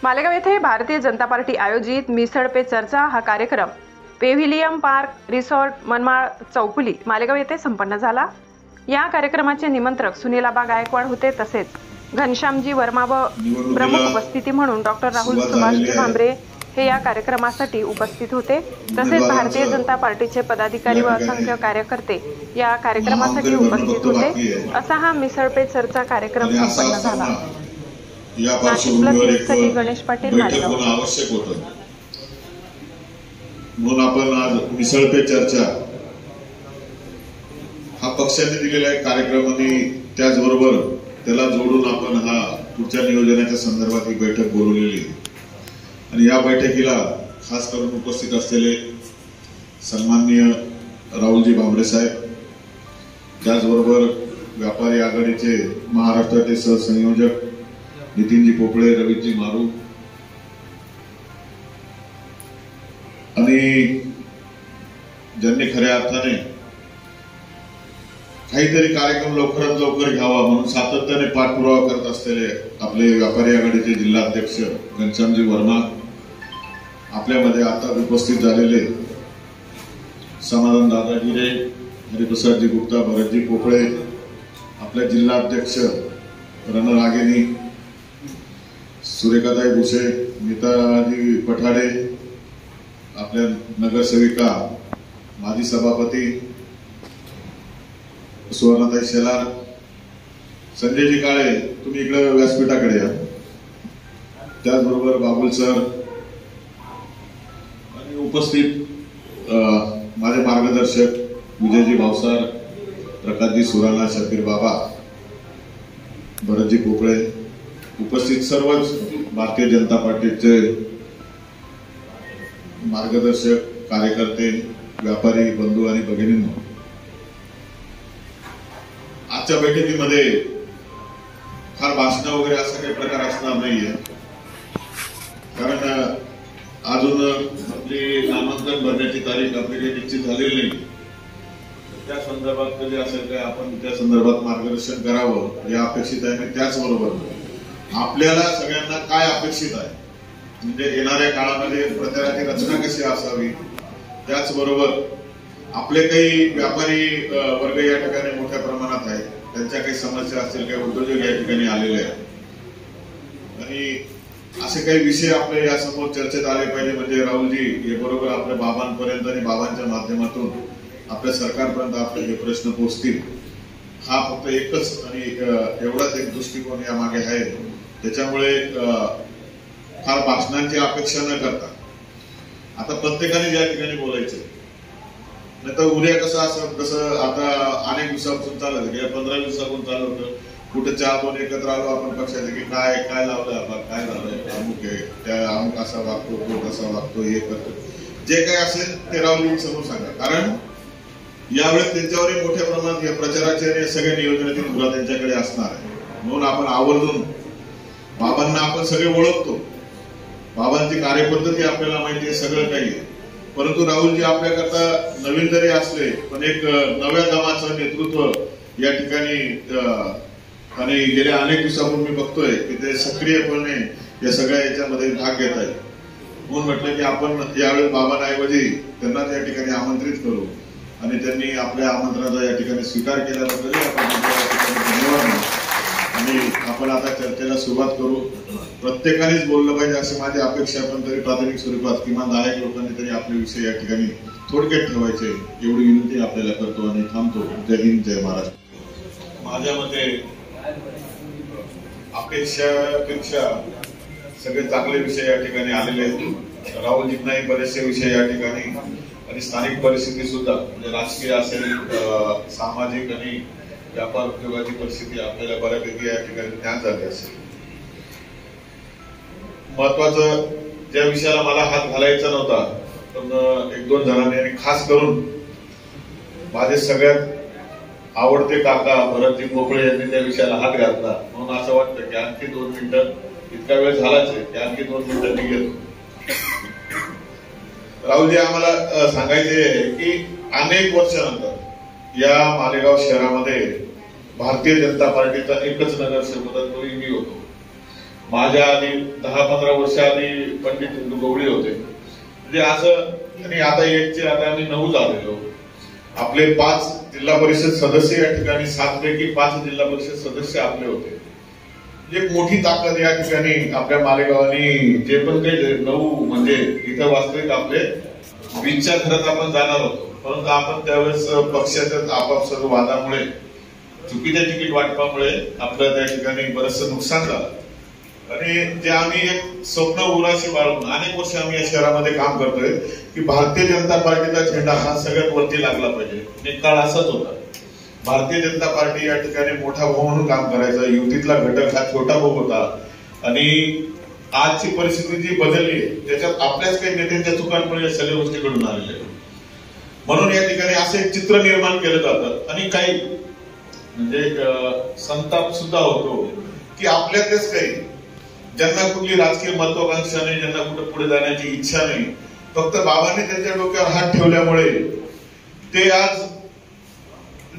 मालेगाव येथे भारतीय जनता पार्टी आयोजित मिसळ पे चर्चा हा कार्यक्रम pavilion park resort Manmad चौफुली Malegaon येथे संपन्न झाला। या कार्यक्रमाचे निमंत्रक सुनीलाबा गायकवाड होते। तसेच घनश्यामजी वर्मा व प्रमुख उपस्थिती म्हणून डॉक्टर राहुल सुभाषजी भांबरे हे या कार्यक्रमासाठी उपस्थित होते। तसेच भारतीय जनता पार्टीचे पदाधिकारी व असंख्य कार्यकर्ते या कार्यक्रमासाठी उपस्थित होते। असा हा मिसळ पे चर्चा कार्यक्रम संपन्न झाला। नाशिक गणेश पाटील मालेगाव। आवश्यक होतं म्हणून आपण आज मिसळ पे चर्चा हा पक्षाने दिलेला एक कार्यक्रम आणि त्याचबरोबर त्याला जोडून आपण हा पुढच्या नियोजनाच्या संदर्भात ही बैठक बोलवलेली आणि या बैठकीला खास करून उपस्थित असलेले सन्माननीय राहुलजी भांबरे साहेब, त्याचबरोबर व्यापारी आघाडीचे महाराष्ट्राचे सहसंयोजक नितीनजी पोपळे, रवीजी मारू आणि ज्यांनी खऱ्या अर्थाने काहीतरी कार्यक्रम लवकरात लवकर घ्यावा म्हणून सातत्याने पाठपुरावा करत असलेले आपले व्यापारी आघाडीचे जिल्हाध्यक्ष घनश्यामजी वर्मा, आपल्यामध्ये आता उपस्थित झालेले समाधान दादा गिरे, हरिप्रसादजी गुप्ता, भरतजी पोपळे, आपल्या जिल्हाध्यक्ष रणरागिनी, सुरेखाताई भुसे, नीताजी पठाडे, आपल्या नगरसेविका, माजी सभापती सुवर्णाताई शेलार, संजयजी काळे, तुम्ही इकडे व्यासपीठाकडे या, त्याचबरोबर बाबुल सर आणि उपस्थित माझे मार्गदर्शक विजयजी भावसार, प्रकाशजी सुराणा, शबीर बाबा, भरतजी पोपळे, उपस्थित सर्वच भारतीय जनता पार्टीचे मार्गदर्शक, कार्यकर्ते, व्यापारी बंधू आणि भगिनींनो, आजच्या बैठकीमध्ये फार भाषण वगैरे असा काही प्रकार असणार नाहीये, कारण अजून आपली नामांकन भरण्याची तारीख आपली काही निश्चित झालेली नाही। त्या संदर्भात कधी असेल काय आपण त्या संदर्भात मार्गदर्शन करावं हे अपेक्षित आहे। त्याचबरोबर आपल्याला सगळ्यांना काय अपेक्षित आहे, म्हणजे येणाऱ्या काळामध्ये प्रचाराची रचना कशी असावी, त्याचबरोबर आपले काही व्यापारी वर्ग या ठिकाणी मोठ्या प्रमाणात आहे, त्यांच्या काही समस्या असतील, काही उद्योजक या ठिकाणी आलेले आहेत आणि असे काही विषय आपले या समोर चर्चेत आले पाहिजे, म्हणजे राहुलजी हे बरोबर आपल्या बाबांपर्यंत आणि बाबांच्या माध्यमातून आपल्या सरकारपर्यंत आपले हे प्रश्न पोहोचतील। हा फक्त एकच आणि एवढाच एक दृष्टिकोन या मागे आहे। त्याच्यामुळे फार भाषणांची अपेक्षा न करता आता प्रत्येकाने ज्या ठिकाणी बोलायचं, नाही तर उद्या कसं आता अनेक दिवसापासून चालत, गेल्या 15 दिवसापासून चालू होतं, कुठे 4-2 एकत्र आलो आपण पक्षाचे की काय काय लावलं आपण, काय झालं, अमुक आहे, त्या अमुक असा वागतो, तो कसा वागतो, हे करतो, जे काही असेल ते राहुल समोर सांगा, कारण यावेळेस त्यांच्यावरही मोठ्या प्रमाणात या प्रचाराचे आणि सगळ्या नियोजनातील मुद्दा त्यांच्याकडे असणार आहे। म्हणून आपण आवर्जून बाबांना आपण सगळे ओळखतो, बाबांची कार्यपद्धती आपल्याला माहिती आहे, सगळं काही आहे, परंतु राहुलजी आपल्याकरता नवीन जरी असले पण एक नव्या दमाचं नेतृत्व या ठिकाणी आणि गेल्या अनेक दिवसापूर्वी मी बघतोय की ते सक्रियपणे या सगळ्या याच्यामध्ये भाग घेत आहेत। म्हणून म्हटलं की आपण यावेळी बाबांऐवजी त्यांनाच या ठिकाणी आमंत्रित करू आणि त्यांनी आपल्या आमंत्रणाचा या ठिकाणी स्वीकार केल्याबद्दल आपण धन्यवाद आणि आपण आता चर्चेला सुरुवात करू। प्रत्येकानेच बोललं पाहिजे अशी माझी अपेक्षा, पण तरी प्राथमिक स्वरूपात किमान 10 लोकांनी तरी आपले विषय या ठिकाणी थोडक्यात ठेवायचे एवढी विनंती आपल्याला करतो आणि थांबतो। जय हिंद, जय महाराष्ट्र। माझ्या मते अपेक्षापेक्षा सगळे चांगले विषय या ठिकाणी आलेले आहेत। राहुलजींनाही बरेचसे विषय या ठिकाणी आणि स्थानिक परिस्थिती सुद्धा, म्हणजे राजकीय असेल, सामाजिक आणि व्यापार उद्योगाची परिस्थिती आपल्याला बऱ्यापैकी या ठिकाणी ज्ञान झाली असेल। महत्वाचं ज्या विषयाला मला हात घालायचा नव्हता, पण 1-2 जणांनी आणि खास करून माझे सगळ्यात आवडते काका भरतजी पोपळे यांनी त्या विषयाला हात घातला, म्हणून असं वाटतं की आणखी 2 मिनिटं, इतका वेळ झालाच आहे की आणखी 2 मिनिटं निघेल। राहुलजी आम्हाला सांगायचे की अनेक वर्षानंतर या मालेगाव शहरामध्ये भारतीय जनता पार्टीचा एकच नगरसेवक होता, तोही मी होतो। माझ्या आधी 10-15 वर्ष आधी पंडित गवळी होते. म्हणजे असं आणि आता एकचे आता आम्ही 9 झालेलो. आपले 5 जिल्हा परिषद सदस्य या ठिकाणी 7 पैकी 5 जिल्हा परिषद सदस्य आपले होते. एक मोठी ताकद या ठिकाणी आपल्या मालेगावानी जे पण काही 9 म्हणजे इथं वास्तविक आपले 20च्या घरात आपण जाणार होतो. परंतु आपण त्यावेळेस पक्षाच्या आपापसात वादामुळे चुकीच्या तिकीट वाटपामुळे आपलं त्या ठिकाणी बरंचसं नुकसान झालं. आणि जे आम्ही एक स्वप्न उराशी बाळगून अनेक वर्ष आम्ही या शहरामध्ये काम करतोय की भारतीय जनता पार्टीचा झेंडा हा सगळ्यात वरती लागला पाहिजे. एक काळ असाच होता. भारतीय जनता पार्टी या ठिकाणी मोठा भाऊ म्हणून काम करायचा. युतीतला घटक हा छोटा भाऊ होता. आणि आजची परिस्थिती जी बदलली त्याच्यात आपल्याच काही नेत्यांच्या चुकांमुळे या सगळ्या गोष्टी घडून आलेल्या. म्हणून या ठिकाणी असं एक चित्र निर्माण केलं जातं. आणि काही म्हणजे संताप सुद्धा होतो की आपल्यातच काही ज्यांना कुठली राजकीय महत्वाकांक्षा नाही, ज्यांना कुठे पुढे जाण्याची इच्छा नाही, फक्त बाबांनी त्यांच्या डोक्यावर हात ठेवल्यामुळे ते आज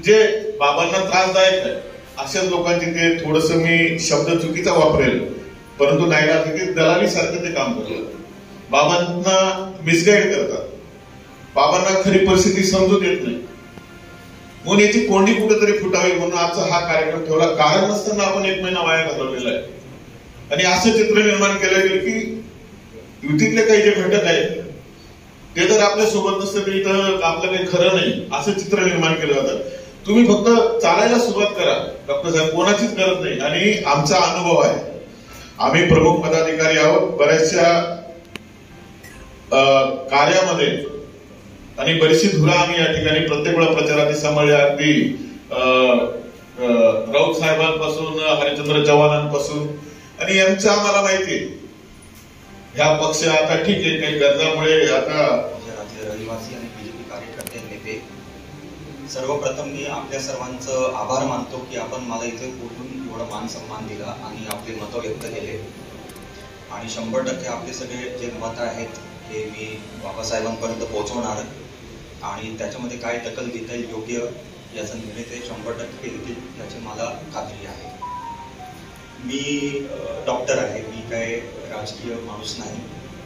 जे बाबांना त्रासदायक आहे अशाच लोकांची ते थोडस मी शब्द चुकीचा वापरेल परंतु नाही ना ते दलाली सारखं ते काम करतात. बाबांना मिसगाईड करतात. बाबांना खरी परिस्थिती समजून येत नाही. म्हणून याची कोंडी कुठेतरी फुटावी म्हणून आजचा हा कार्यक्रम ठेवला. कारण नसताना आपण 1 महिना वाया घालवलेला आहे. आणि असं चित्र निर्माण केलं गेलं की युतीतले काही जे घटक आहेत ते जर आपल्या सोबत नसतं तर इथं आपलं काही खरं नाही असं चित्र निर्माण केलं जातं. तुम्ही फक्त चालायला सुरुवात करा डॉक्टर साहेब, कोणाचीच गरज नाही. आणि आमचा अनुभव आहे, आम्ही प्रमुख पदाधिकारी आहोत बऱ्याचशा कार्यामध्ये आणि बरीचशी धुरा आम्ही या ठिकाणी प्रत्येक वेळा प्रचारात सांभाळल्या. अगदी राऊत साहेबांपासून हरिचंद्र चव्हाणांपासून आणि यांचं आम्हाला माहिती आहे. ह्या पक्ष आता ठीक आहे काही गरजामुळे आता रहिवासी आणि बीजेपी कार्यकर्ते नेते, सर्वप्रथम मी आपल्या सर्वांचं आभार मानतो की आपण मला इथे बोलून एवढा मान सन्मान दिला आणि आपले मतं व्यक्त केले. आणि 100% आपले सगळे जे मत आहेत हे मी बाबासाहेबांपर्यंत पोहोचवणार आणि त्याच्यामध्ये काय दखल घेता येईल योग्य याचा निर्णय ते 100% घेतील याची मला खात्री आहे. मी डॉक्टर आहे, मी काय राजकीय माणूस नाही.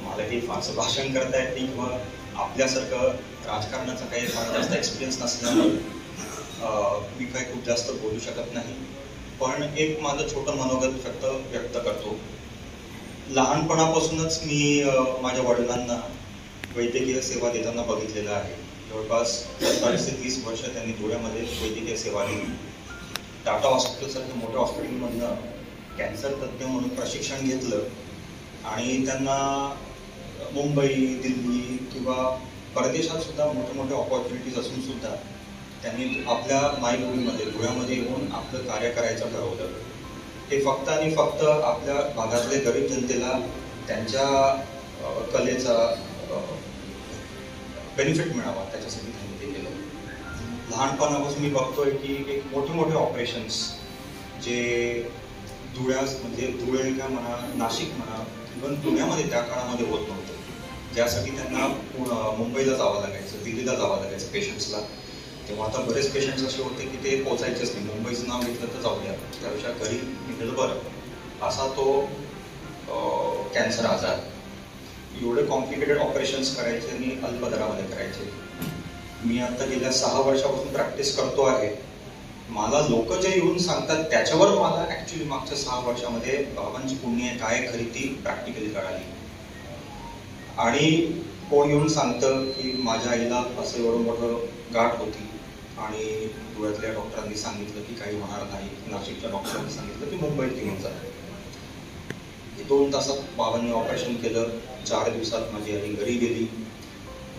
मला काही फारसं भाषण करता येत नाही किंवा आपल्यासारखं राजकारणाचा काही फार जास्त एक्सपिरियन्स नसल्यामुळे मी काय खूप जास्त बोलू शकत नाही. पण एक माझं छोटं मनोगत व्यक्त करतो. लहानपणापासूनच मी माझ्या वडिलांना वैद्यकीय सेवा देताना बघितलेलं आहे. जवळपास 40 ते 30 वर्ष त्यांनी धुळ्यामध्ये वैद्यकीय सेवा दिली. टाटा हॉस्पिटलसारख्या मोठ्या हॉस्पिटलमधनं कॅन्सर तज्ज्ञ म्हणून प्रशिक्षण घेतलं आणि त्यांना मुंबई, दिल्ली किंवा परदेशात सुद्धा मोठ्या मोठ्या ऑपॉर्च्युनिटीज असून सुद्धा त्यांनी आपल्या मायभूमीमध्ये धुळ्यामध्ये येऊन आपलं कार्य करायचं ठरवलं. ते फक्त आणि फक्त आपल्या भागातले गरीब जनतेला त्यांच्या कलेचा बेनिफिट मिळावा त्याच्यासाठी त्यांनी ते केलं. लहानपणापासून मी बघतोय की एक मोठे मोठे ऑपरेशन्स जे म्हणजे धुळे का म्हणा, नाशिक म्हणा, इव्हन पुण्यामध्ये त्या काळामध्ये होत नव्हतं. ज्यासाठी त्यांना मुंबईला जावं लागायचं, दिल्लीला जावं लागायचं पेशंट्सला. तेव्हा आता बरेच पेशंट्स असे होते की ते पोचायचेच नाही. मुंबईचं नाव घेतलं तर जाऊ द्या, त्यापेक्षा घरी निघेल बरं असा तो कॅन्सर आजार. एवढे कॉम्प्लिकेटेड ऑपरेशन्स करायचे आणि अल्प दरामध्ये करायचे. मी आता गेल्या 6 वर्षापासून प्रॅक्टिस करतो आहे. मला लोक जे येऊन सांगतात त्याच्यावर मला ऍक्च्युली मागच्या 6 वर्षामध्ये बाबांची पुण्य काय खरी ती प्रॅक्टिकली कळाली. आणि कोण येऊन सांगतं की माझ्या आईला असं एवढं मोठं गाठ होती आणि धुळ्यातल्या डॉक्टरांनी सांगितलं की काही होणार नाही, नाशिकच्या डॉक्टरांनी सांगितलं की मुंबईत घेऊन जा. 2 तासात बाबांनी ऑपरेशन केलं. 4 दिवसात माझी आई घरी गेली.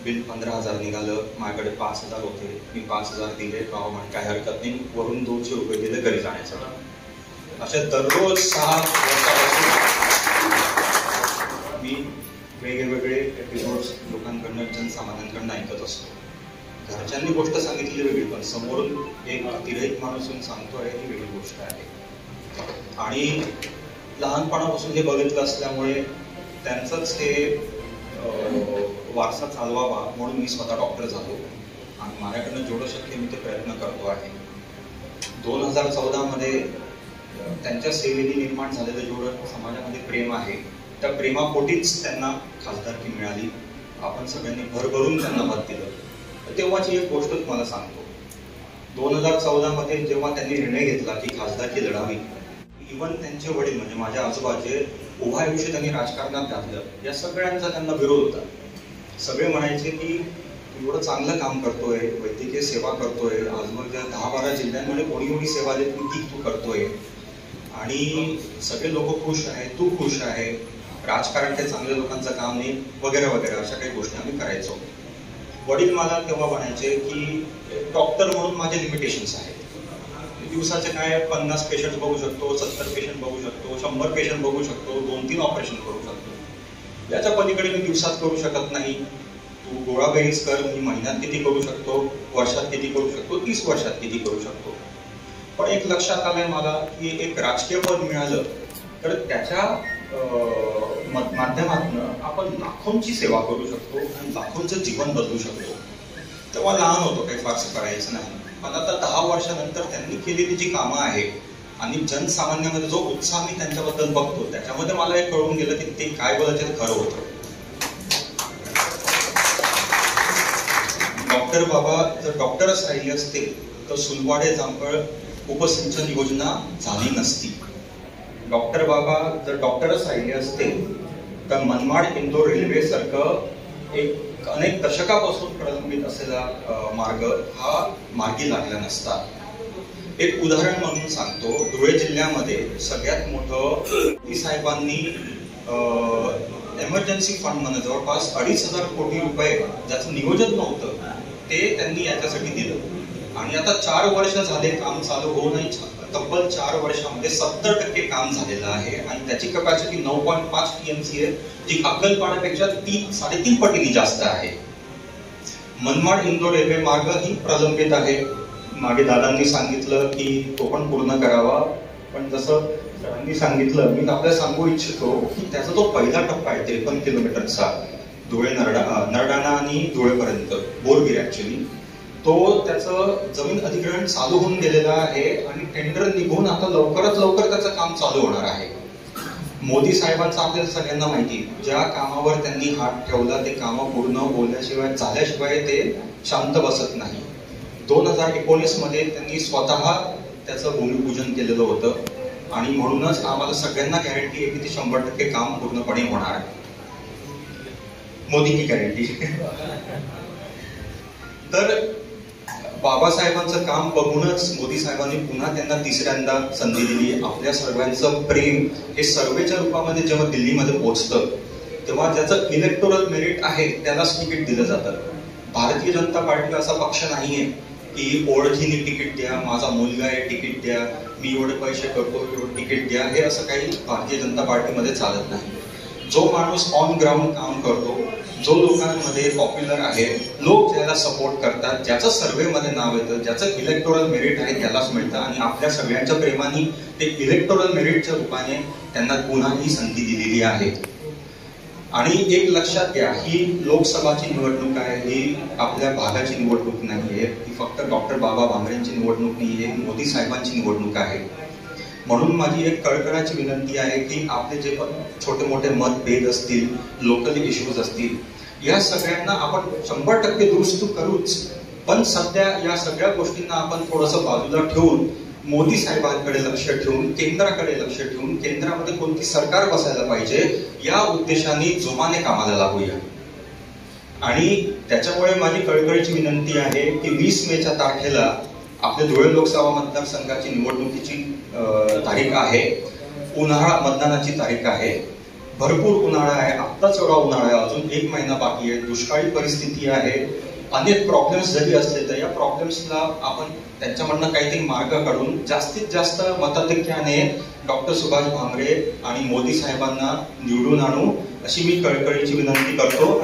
बिल 15,000 निघालं. माझ्याकडे 5,000 होते. मी 5,000 दिले. बाबा म्हणे काय हरकत नाही. वरून 200 रुपये दिले घरी जाण्यासाठी. अशा दररोज 6 वर्षापासून मी वेगवेगळे एपिसोड्स लोकांकडनं, जनसामान्यांकडनं ऐकत असतो. घरच्यांनी गोष्ट सांगितली वेगळी, पण समोरून एक तिरहित माणूस येऊन सांगतोय ही वेगळी गोष्ट आहे. आणि लहानपणापासून हे बघितलं असल्यामुळे त्यांचंच हे वारसा चालवावा म्हणून मी स्वतः डॉक्टर झालो आणि माझ्याकडनं जेवढं शक्य मी ते प्रयत्न करतो आहे. 2014 मध्ये त्यांच्या सेवेने निर्माण झालेलं जेवढं समाजामध्ये प्रेम आहे, त्या प्रेमापोटीच त्यांना खासदारकी मिळाली. आपण सगळ्यांनी भरभरून त्यांना मत दिलं. तेव्हाची एक गोष्ट तुम्हाला सांगतो. 2014 मध्ये जेव्हा त्यांनी निर्णय घेतला की खासदारकी लढावी, इव्हन त्यांचे वडील म्हणजे माझ्या आजोबा जे उभा आयुष्य त्यांनी राजकारणात घातलं, या सगळ्यांचा त्यांना विरोध होता. सगळे म्हणायचे की एवढं चांगलं काम करतोय, वैद्यकीय सेवा करतोय, आजूबाजूच्या 10-12 जिल्ह्यांमध्ये कोणी एवढी सेवा देतो ती तू करतोय आणि सगळे लोक खुश आहे, तू खुश आहे, राजकारण काही चांगल्या लोकांचं काम नाही वगैरे वगैरे, अशा काही गोष्टी आम्ही करायचो. वडील मला तेव्हा म्हणायचे की डॉक्टर म्हणून माझे लिमिटेशन्स आहेत. दिवसाचे काय 50 पेशंट बघू शकतो, 70 पेशंट बघू शकतो, 100 पेशंट बघू शकतो, 2-3 ऑपरेशन करू शकतो. याच्या पलीकडे मी दिवसात करू शकत नाही. तू गोळाबेरीज कर, मी महिन्यात किती करू शकतो, वर्षात किती करू शकतो, 30 वर्षात किती करू शकतो. पण एक लक्षात आलंय मला की एक राजकीय पद मिळालं तर त्याच्या माध्यमातून आपण लाखोंची सेवा करू शकतो आणि लाखोंचं जीवन बदलू शकतो. तेव्हा लहान होतो, काही फारसं करायचं नाही. पण आता 10 वर्षानंतर त्यांनी केलेली जी कामं आहेत आणि जनसामान्यामध्ये जो उत्साह मी त्यांच्याबद्दल बघतो, त्याच्यामध्ये मला हे कळून गेलं की ते काय बोलायचे खरं होतं. डॉक्टर बाबा जर डॉक्टरच राहिले असते तर सुलवाडे जांभळ उपसिंचन योजना झाली नसती. डॉक्टर बाबा जर डॉक्टरच राहिले असते तर मनमाड इंदोर रेल्वे सारखं एक अनेक दशकापासून प्रलंबित असलेला मार्ग हा मार्गी लागला नसता. एक उदाहरण म्हणून सांगतो. धुळे जिल्ह्यामध्ये सगळ्यात मोठं साहेबांनी एमर्जन्सी फंड म्हणून जवळपास 2,500 कोटी रुपये ज्याचं नियोजन नव्हतं ते त्यांनी याच्यासाठी दिलं आणि आता 4 वर्ष झाले काम चालू होऊनही तब्बल 4 वर्षामध्ये 70% काम झालेलं आहे आणि त्याची कपॅसिटी 9.5 TMC आहे, जी अक्कलपाड्यापेक्षा 3.5 पटीने जास्त आहे. मनमाड इंदोर रेल्वे मार्ग ही प्रलंबित आहे. मागे दादांनी सांगितलं की तो पण पूर्ण करावा, पण जसं सरांनी सांगितलं मी आपल्याला सांगू इच्छितो की त्याचा तो पहिला टप्पा आहे 53 किलोमीटरचा, धुळे नरडाणा आणि धुळेपर्यंत बोरगिर ऍक्च्युली, तो त्याचं जमीन अधिग्रहण चालू होऊन गेलेलं आहे आणि टेंडर निघून आता लवकरात लवकर त्याचं काम चालू होणार आहे. मोदी साहेबांचं आपल्याला सगळ्यांना माहिती, ज्या कामावर त्यांनी हात ठेवला ते कामं पूर्ण होण्याशिवाय झाल्याशिवाय ते शांत बसत नाही. 2019 मध्ये त्यांनी स्वतः त्याचं भूमिपूजन केलेलं होतं आणि म्हणूनच आम्हाला सगळ्यांना गॅरंटी आहे की ते 100% काम पूर्णपणे होणार. मोदी की गॅरंटी. तर बाबासाहेबांचं काम बघूनच मोदी साहेबांनी पुन्हा त्यांना तिसऱ्यांदा संधी दिली. आपल्या सर्वांचं प्रेम हे सर्वेच्या रूपामध्ये जेव्हा दिल्लीमध्ये पोहोचतं तेव्हा ज्याचं इलेक्टोरल मेरिट आहे त्यालाच तिकीट दिलं जातं. भारतीय जनता पार्टी असा पक्ष नाहीये की ओळखीने तिकीट द्या, माझा मुलगा आहे तिकीट द्या, मी एवढे पैसे करतो एवढं तिकीट द्या, हे असं काही भारतीय जनता पार्टीमध्ये चालत नाही. जो माणूस ऑन ग्राउंड काम करतो, जो लोकांमध्ये पॉप्युलर आहे, लोक ज्याला सपोर्ट करतात, ज्याचं सर्व्हेमध्ये नाव येतं, ज्याचं इलेक्टोरल मेरिट आहे त्यालाच मिळतं आणि आपल्या सगळ्यांच्या प्रेमाने ते इलेक्टोरल मेरिटच्या रूपाने त्यांना पुन्हा ही संधी दिलेली आहे. आणि एक लक्षात घ्या, ही लोकसभाची निवडणूक आहे, ही आपल्या भागाची निवडणूक नाहीये, ही फक्त डॉक्टर बाबा भांगरेंची निवडणूक नाहीये, मोदी साहेबांची निवडणूक आहे. म्हणून माझी एक कळकळाची विनंती आहे की आपले जे पण छोटे मोठे मतभेद असतील, लोकल इश्यूज असतील, या सगळ्यांना आपण 100% दुरुस्त करूच, पण सध्या या सगळ्या गोष्टींना आपण थोडंसं बाजूला ठेवून मोदी साहेबांकडे लक्ष ठेवून, केंद्राकडे लक्ष ठेवून, केंद्रामध्ये कोणती सरकार बसायला पाहिजे या उद्देशाने जोमाने कामाला लागूया. आणि त्याच्यामुळे माझी कळकळीची विनंती आहे की 20 मेच्या तारखेला आपल्या धुळे लोकसभा मतदारसंघाची निवडणुकीची तारीख आहे. उन्हाळा मतदानाची तारीख आहे. भरपूर उन्हाळा आहे, आत्ताच एवढा उन्हाळा आहे, अजून 1 महिना बाकी आहे, दुष्काळी परिस्थिती आहे, अनेक प्रॉब्लेम्स जरी असले तर या प्रॉब्लेम्सला आपण त्यांच्यामधनं काहीतरी मार्ग काढून जास्तीत जास्त मताधिक्याने डॉक्टर सुभाष भामरे आणि मोदी साहेबांना निवडून आणू अशी मी कळकळीची विनंती करतो.